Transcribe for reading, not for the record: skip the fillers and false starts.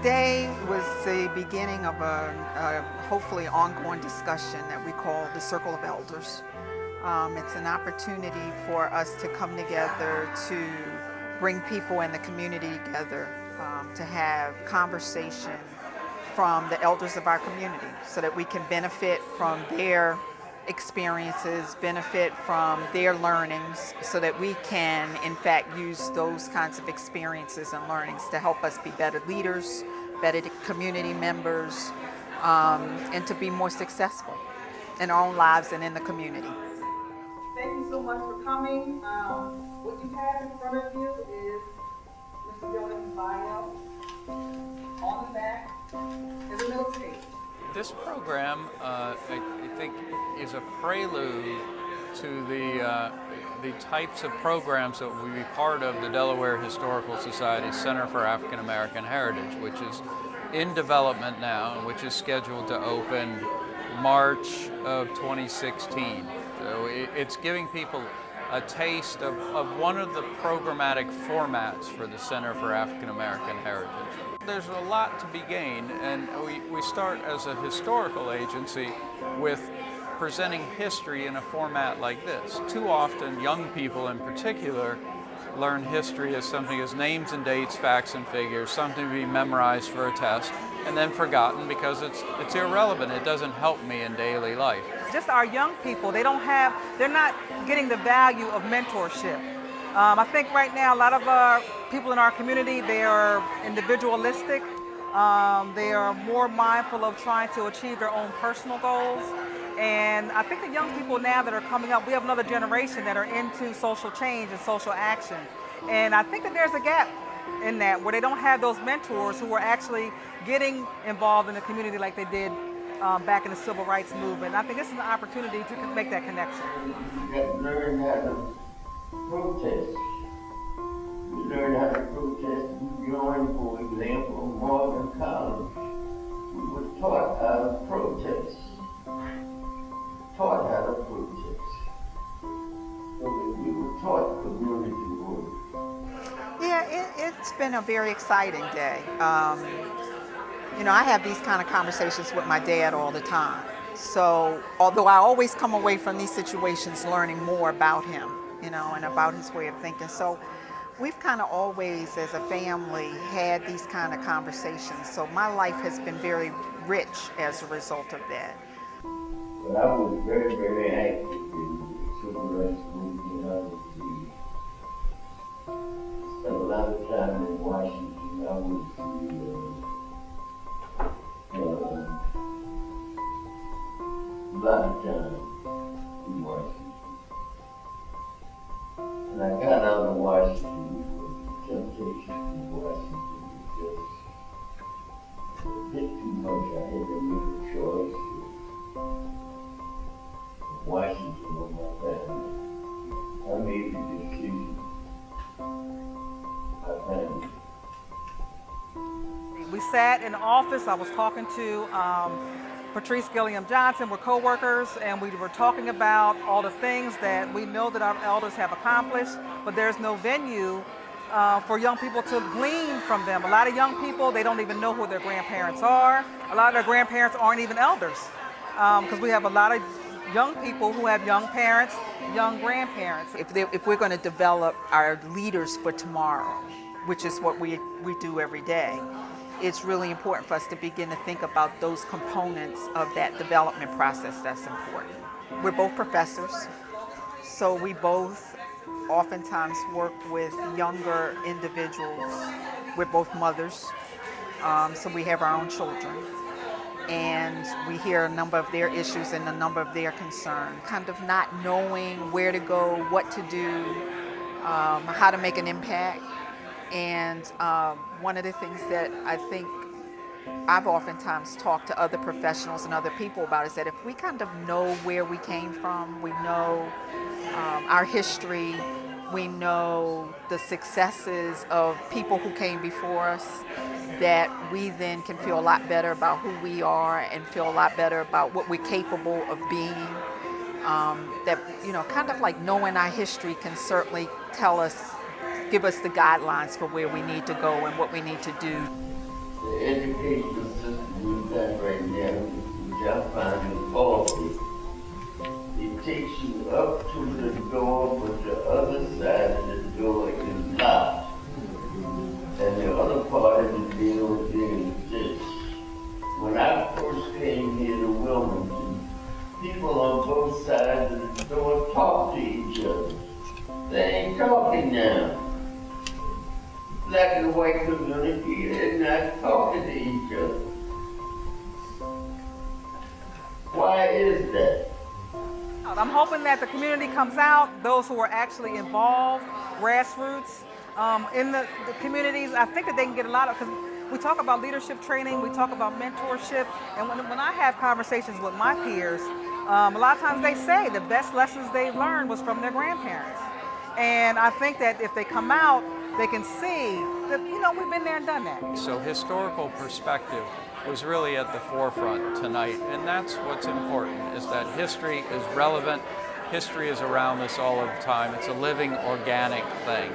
Today was the beginning of a hopefully ongoing discussion that we call the Circle of Elders. It's an opportunity for us to come together to bring people in the community together, to have conversation from the elders of our community so that we can benefit from their experiences, benefit from their learnings, so that we can in fact use those kinds of experiences and learnings to help us be better leaders, better community members, and to be more successful in our own lives and in the community. Thank you so much for coming. What you have in front of you is Mr. Gilliam's bio. On the back is a little page. This program, I think, is a prelude to the types of programs that will be part of the Delaware Historical Society's Center for African American Heritage, which is in development now and which is scheduled to open March of 2016. So it's giving people a taste of one of the programmatic formats for the Center for African American Heritage. There's a lot to be gained, and we start as a historical agency with presenting history in a format like this. Too often, young people in particular learn history as something as names and dates, facts and figures, something to be memorized for a test, and then forgotten because it's irrelevant. It doesn't help me in daily life. Just our young people, they're not getting the value of mentorship. I think right now a lot of people in our community, they are individualistic. They are more mindful of trying to achieve their own personal goals. And I think the young people now that are coming up, we have another generation that are into social change and social action. And I think that there's a gap in that where they don't have those mentors who are actually getting involved in the community like they did back in the civil rights movement. And I think this is an opportunity to make that connection. You got to learn how to protest. You learn how to protest. We joined, for example, Morgan College. We were taught how to protest. Taught how to protest. So we were taught community work. Yeah, it's been a very exciting day. I have these kind of conversations with my dad all the time. So although I always come away from these situations learning more about him, and about his way of thinking. So we've kind of always, as a family, had these kind of conversations. So my life has been very rich as a result of that. But I was very, very active in the civil rights movement. Spent a lot of time in Washington. I was a lot of time in Washington. And I got out of Washington because the temptation in Washington was just a bit too much. I had to make a choice. Washington on my family. I made the decision. My family. We sat in the office. I was talking to Patrice Gilliam Johnson. We're co-workers, and we were talking about all the things that we know that our elders have accomplished, but there's no venue for young people to glean from them. A lot of young people, they don't even know who their grandparents are. A lot of their grandparents aren't even elders, because we have a lot of young people who have young parents, young grandparents. If we're going to develop our leaders for tomorrow, which is what we do every day, it's really important for us to begin to think about those components of that development process that's important. We're both professors, so we both oftentimes work with younger individuals. We're both mothers, so we have our own children. And we hear a number of their issues and a number of their concerns, kind of not knowing where to go, what to do, how to make an impact. And one of the things that I think I've oftentimes talked to other professionals and other people about is that if we kind of know where we came from, we know our history, we know the successes of people who came before us, that we then can feel a lot better about who we are and feel a lot better about what we're capable of being. That, kind of like knowing our history can certainly give us the guidelines for where we need to go and what we need to do. The the educational system we've got right now, which I find is faulty. It takes you up to the door, but the other side of the door is locked. And the other part of the building exists. When I first came here to Wilmington, people on both sides of the door talk to each other. They ain't talking now. Black and white community, they're not talking to each other. Why is that? I'm hoping that the community comes out, those who are actually involved, grassroots, in the communities. I think that they can get a lot of, because we talk about leadership training, we talk about mentorship, and when I have conversations with my peers, a lot of times they say the best lessons they've learned was from their grandparents. And I think that if they come out, they can see that, we've been there and done that. So historical perspective was really at the forefront tonight, and that's what's important, is that history is relevant, history is around us all of the time, it's a living, organic thing.